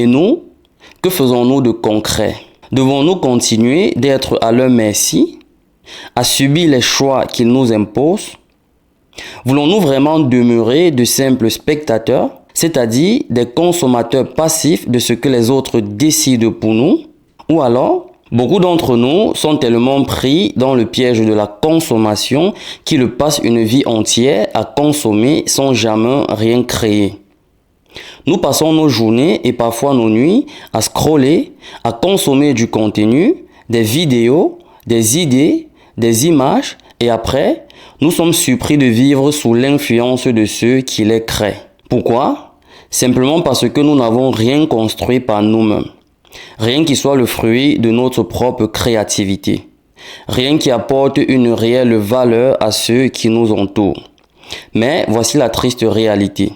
Et nous, que faisons-nous de concret? Devons-nous continuer d'être à leur merci, à subir les choix qu'ils nous imposent? Voulons-nous vraiment demeurer de simples spectateurs, c'est-à-dire des consommateurs passifs de ce que les autres décident pour nous? Ou alors, beaucoup d'entre nous sont tellement pris dans le piège de la consommation qu'ils passent une vie entière à consommer sans jamais rien créer. Nous passons nos journées et parfois nos nuits à scroller, à consommer du contenu, des vidéos, des idées, des images et après, nous sommes surpris de vivre sous l'influence de ceux qui les créent. Pourquoi? Simplement parce que nous n'avons rien construit par nous-mêmes. Rien qui soit le fruit de notre propre créativité. Rien qui apporte une réelle valeur à ceux qui nous entourent. Mais voici la triste réalité.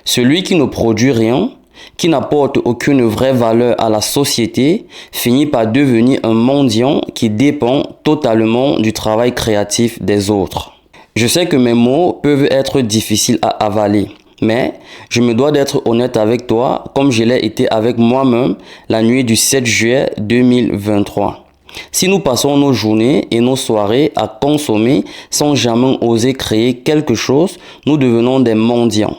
Celui qui ne produit rien, qui n'apporte aucune vraie valeur à la société, finit par devenir un mendiant qui dépend totalement du travail créatif des autres. Je sais que mes mots peuvent être difficiles à avaler, mais je me dois d'être honnête avec toi comme je l'ai été avec moi-même la nuit du 7 juillet 2023. Si nous passons nos journées et nos soirées à consommer sans jamais oser créer quelque chose, nous devenons des mendiants.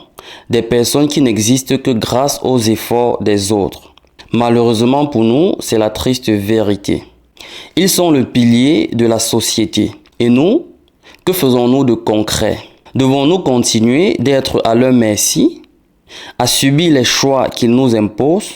Des personnes qui n'existent que grâce aux efforts des autres. Malheureusement pour nous, c'est la triste vérité. Ils sont le pilier de la société. Et nous, que faisons-nous de concret? Devons-nous continuer d'être à leur merci, à subir les choix qu'ils nous imposent?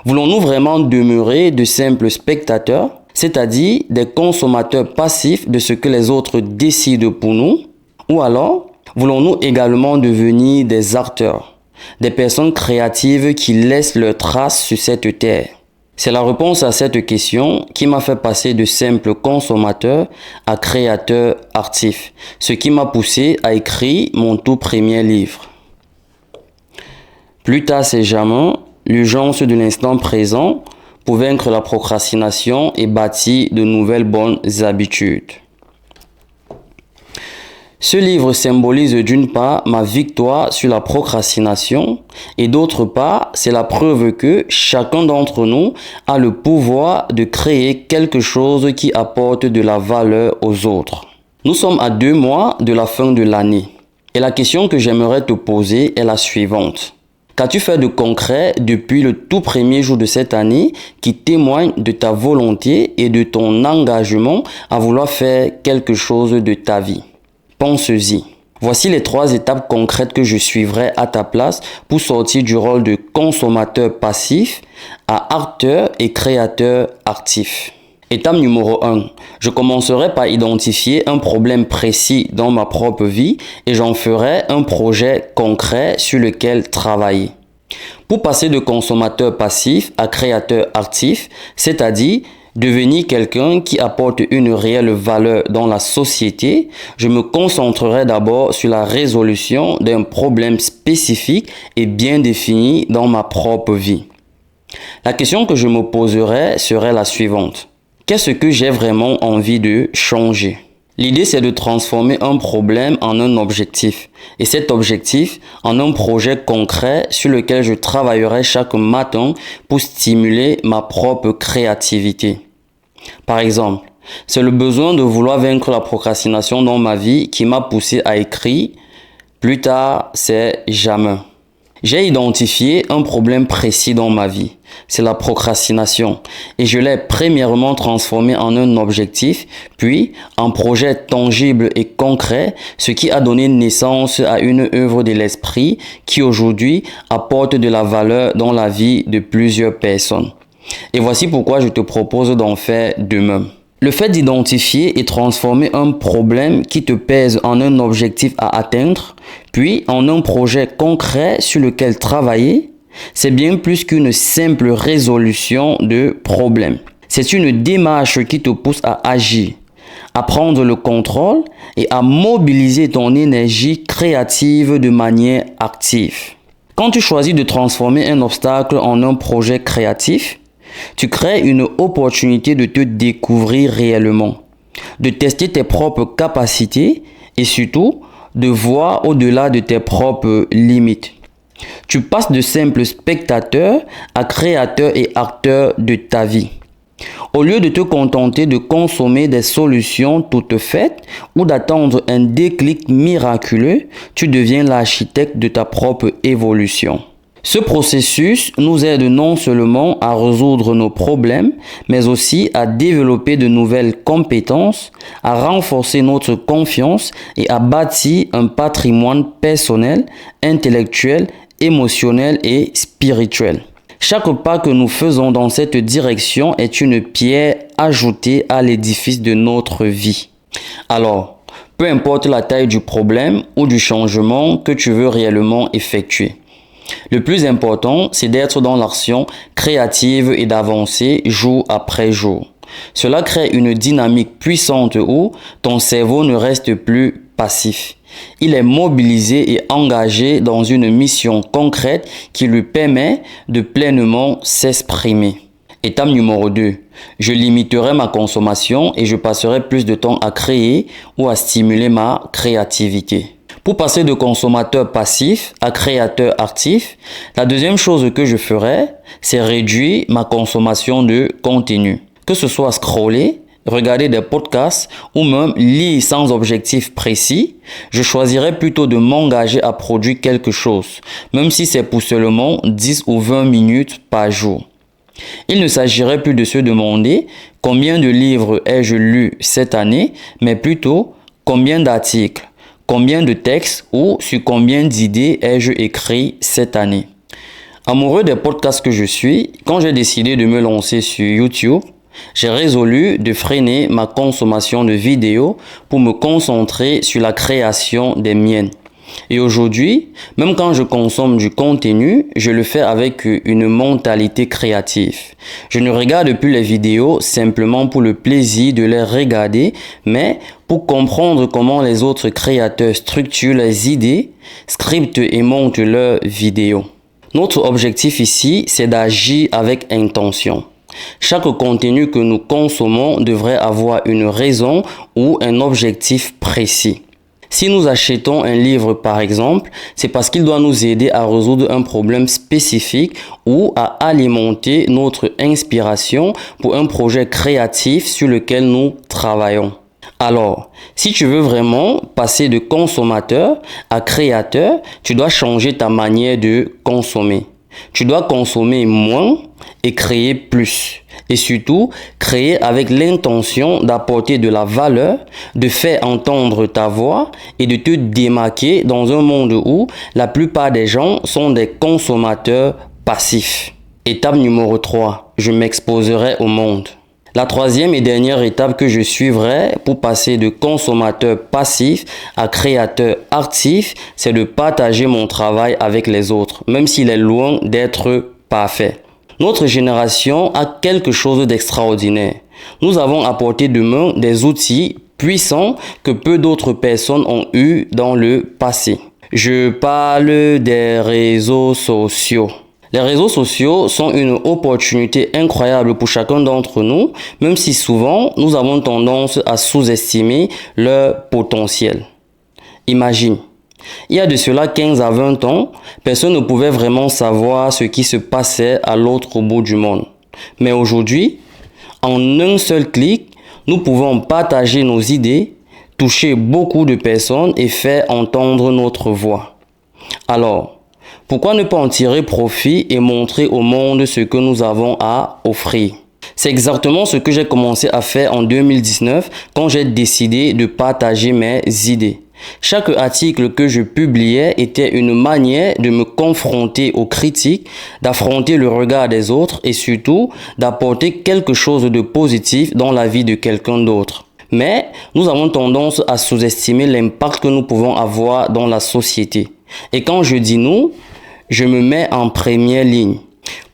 Voulons-nous vraiment demeurer de simples spectateurs, c'est-à-dire des consommateurs passifs de ce que les autres décident pour nous? Ou alors, voulons-nous également devenir des acteurs, des personnes créatives qui laissent leurs traces sur cette terre? C'est la réponse à cette question qui m'a fait passer de simple consommateur à créateur actif, ce qui m'a poussé à écrire mon tout premier livre. Plus tard, c'est jamais l'urgence de l'instant présent pour vaincre la procrastination et bâtir de nouvelles bonnes habitudes. Ce livre symbolise d'une part ma victoire sur la procrastination et d'autre part, c'est la preuve que chacun d'entre nous a le pouvoir de créer quelque chose qui apporte de la valeur aux autres. Nous sommes à 2 mois de la fin de l'année et la question que j'aimerais te poser est la suivante. Qu'as-tu fait de concret depuis le tout premier jour de cette année qui témoigne de ta volonté et de ton engagement à vouloir faire quelque chose de ta vie? Pense-y. Voici les 3 étapes concrètes que je suivrai à ta place pour sortir du rôle de consommateur passif à acteur et créateur actif. Étape numéro 1. Je commencerai par identifier un problème précis dans ma propre vie et j'en ferai un projet concret sur lequel travailler. Pour passer de consommateur passif à créateur actif, c'est-à-dire devenir quelqu'un qui apporte une réelle valeur dans la société, je me concentrerai d'abord sur la résolution d'un problème spécifique et bien défini dans ma propre vie. La question que je me poserai serait la suivante. Qu'est-ce que j'ai vraiment envie de changer? L'idée, c'est de transformer un problème en un objectif. Et cet objectif en un projet concret sur lequel je travaillerai chaque matin pour stimuler ma propre créativité. Par exemple, c'est le besoin de vouloir vaincre la procrastination dans ma vie qui m'a poussé à écrire « Plus tard, c'est jamais ». J'ai identifié un problème précis dans ma vie, c'est la procrastination, et je l'ai premièrement transformé en un objectif, puis en projet tangible et concret, ce qui a donné naissance à une œuvre de l'esprit qui aujourd'hui apporte de la valeur dans la vie de plusieurs personnes. Et voici pourquoi je te propose d'en faire de même. Le fait d'identifier et transformer un problème qui te pèse en un objectif à atteindre, puis en un projet concret sur lequel travailler, c'est bien plus qu'une simple résolution de problème. C'est une démarche qui te pousse à agir, à prendre le contrôle et à mobiliser ton énergie créative de manière active. Quand tu choisis de transformer un obstacle en un projet créatif, tu crées une opportunité de te découvrir réellement, de tester tes propres capacités et surtout de voir au-delà de tes propres limites. Tu passes de simple spectateur à créateur et acteur de ta vie. Au lieu de te contenter de consommer des solutions toutes faites ou d'attendre un déclic miraculeux, tu deviens l'architecte de ta propre évolution. Ce processus nous aide non seulement à résoudre nos problèmes, mais aussi à développer de nouvelles compétences, à renforcer notre confiance et à bâtir un patrimoine personnel, intellectuel, émotionnel et spirituel. Chaque pas que nous faisons dans cette direction est une pierre ajoutée à l'édifice de notre vie. Alors, peu importe la taille du problème ou du changement que tu veux réellement effectuer, le plus important, c'est d'être dans l'action créative et d'avancer jour après jour. Cela crée une dynamique puissante où ton cerveau ne reste plus passif. Il est mobilisé et engagé dans une mission concrète qui lui permet de pleinement s'exprimer. Étape numéro 2. Je limiterai ma consommation et je passerai plus de temps à créer ou à stimuler ma créativité. Pour passer de consommateur passif à créateur actif, la deuxième chose que je ferai, c'est réduire ma consommation de contenu. Que ce soit scroller, regarder des podcasts ou même lire sans objectif précis, je choisirai plutôt de m'engager à produire quelque chose, même si c'est pour seulement 10 ou 20 minutes par jour. Il ne s'agirait plus de se demander combien de livres ai-je lu cette année, mais plutôt combien d'articles, combien de textes ou sur combien d'idées ai-je écrit cette année. Amoureux des podcasts que je suis, quand j'ai décidé de me lancer sur YouTube, j'ai résolu de freiner ma consommation de vidéos pour me concentrer sur la création des miennes. Et aujourd'hui, même quand je consomme du contenu, je le fais avec une mentalité créative. Je ne regarde plus les vidéos simplement pour le plaisir de les regarder, mais pour comprendre comment les autres créateurs structurent les idées, scriptent et montent leurs vidéos. Notre objectif ici, c'est d'agir avec intention. Chaque contenu que nous consommons devrait avoir une raison ou un objectif précis. Si nous achetons un livre par exemple, c'est parce qu'il doit nous aider à résoudre un problème spécifique ou à alimenter notre inspiration pour un projet créatif sur lequel nous travaillons. Alors, si tu veux vraiment passer de consommateur à créateur, tu dois changer ta manière de consommer. Tu dois consommer moins et créer plus. Et surtout, créer avec l'intention d'apporter de la valeur, de faire entendre ta voix et de te démarquer dans un monde où la plupart des gens sont des consommateurs passifs. Étape numéro 3. Je m'exposerai au monde. La troisième et dernière étape que je suivrai pour passer de consommateur passif à créateur actif, c'est de partager mon travail avec les autres, même s'il est loin d'être parfait. Notre génération a quelque chose d'extraordinaire. Nous avons à portée de main des outils puissants que peu d'autres personnes ont eu dans le passé. Je parle des réseaux sociaux. Les réseaux sociaux sont une opportunité incroyable pour chacun d'entre nous, même si souvent nous avons tendance à sous-estimer leur potentiel. Imagine, il y a de cela 15 à 20 ans, personne ne pouvait vraiment savoir ce qui se passait à l'autre bout du monde. Mais aujourd'hui, en un seul clic, nous pouvons partager nos idées, toucher beaucoup de personnes et faire entendre notre voix. Alors, pourquoi ne pas en tirer profit et montrer au monde ce que nous avons à offrir? C'est exactement ce que j'ai commencé à faire en 2019 quand j'ai décidé de partager mes idées. Chaque article que je publiais était une manière de me confronter aux critiques, d'affronter le regard des autres et surtout d'apporter quelque chose de positif dans la vie de quelqu'un d'autre. Mais nous avons tendance à sous-estimer l'impact que nous pouvons avoir dans la société. Et quand je dis nous, je me mets en première ligne.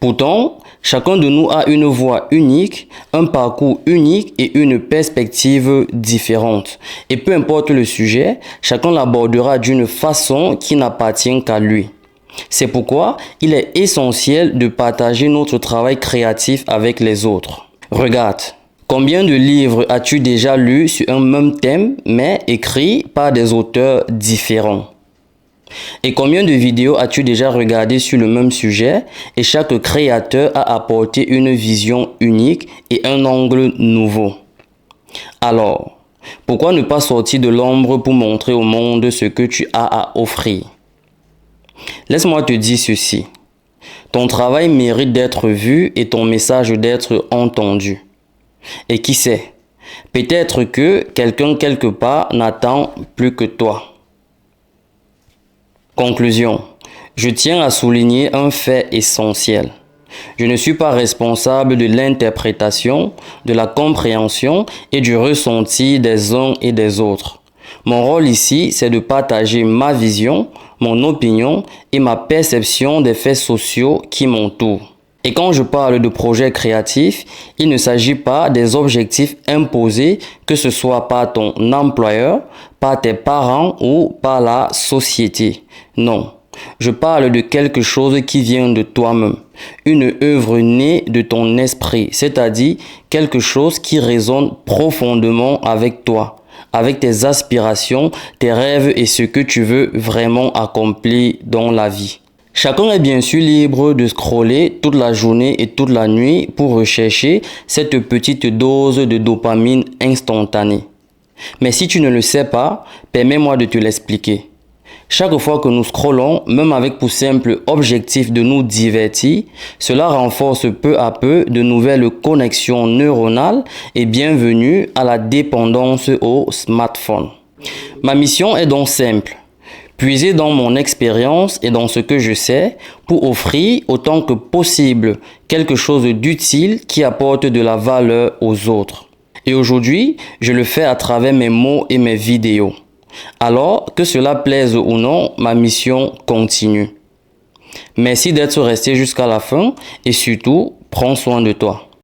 Pourtant, chacun de nous a une voix unique, un parcours unique et une perspective différente. Et peu importe le sujet, chacun l'abordera d'une façon qui n'appartient qu'à lui. C'est pourquoi il est essentiel de partager notre travail créatif avec les autres. Regarde, combien de livres as-tu déjà lus sur un même thème, mais écrits par des auteurs différents? Et combien de vidéos as-tu déjà regardé sur le même sujet et chaque créateur a apporté une vision unique et un angle nouveau? Alors, pourquoi ne pas sortir de l'ombre pour montrer au monde ce que tu as à offrir? Laisse-moi te dire ceci. Ton travail mérite d'être vu et ton message d'être entendu. Et qui sait, peut-être que quelqu'un quelque part n'attend plus que toi. Conclusion. Je tiens à souligner un fait essentiel. Je ne suis pas responsable de l'interprétation, de la compréhension et du ressenti des uns et des autres. Mon rôle ici, c'est de partager ma vision, mon opinion et ma perception des faits sociaux qui m'entourent. Et quand je parle de projets créatifs, il ne s'agit pas des objectifs imposés, que ce soit par ton employeur, par tes parents ou par la société. Non, je parle de quelque chose qui vient de toi-même, une œuvre née de ton esprit, c'est-à-dire quelque chose qui résonne profondément avec toi, avec tes aspirations, tes rêves et ce que tu veux vraiment accomplir dans la vie. Chacun est bien sûr libre de scroller toute la journée et toute la nuit pour rechercher cette petite dose de dopamine instantanée. Mais si tu ne le sais pas, permets-moi de te l'expliquer. Chaque fois que nous scrollons, même avec pour simple objectif de nous divertir, cela renforce peu à peu de nouvelles connexions neuronales et bienvenue à la dépendance au smartphone. Ma mission est donc simple. Puiser dans mon expérience et dans ce que je sais pour offrir autant que possible quelque chose d'utile qui apporte de la valeur aux autres. Et aujourd'hui, je le fais à travers mes mots et mes vidéos. Alors, que cela plaise ou non, ma mission continue. Merci d'être resté jusqu'à la fin et surtout, prends soin de toi.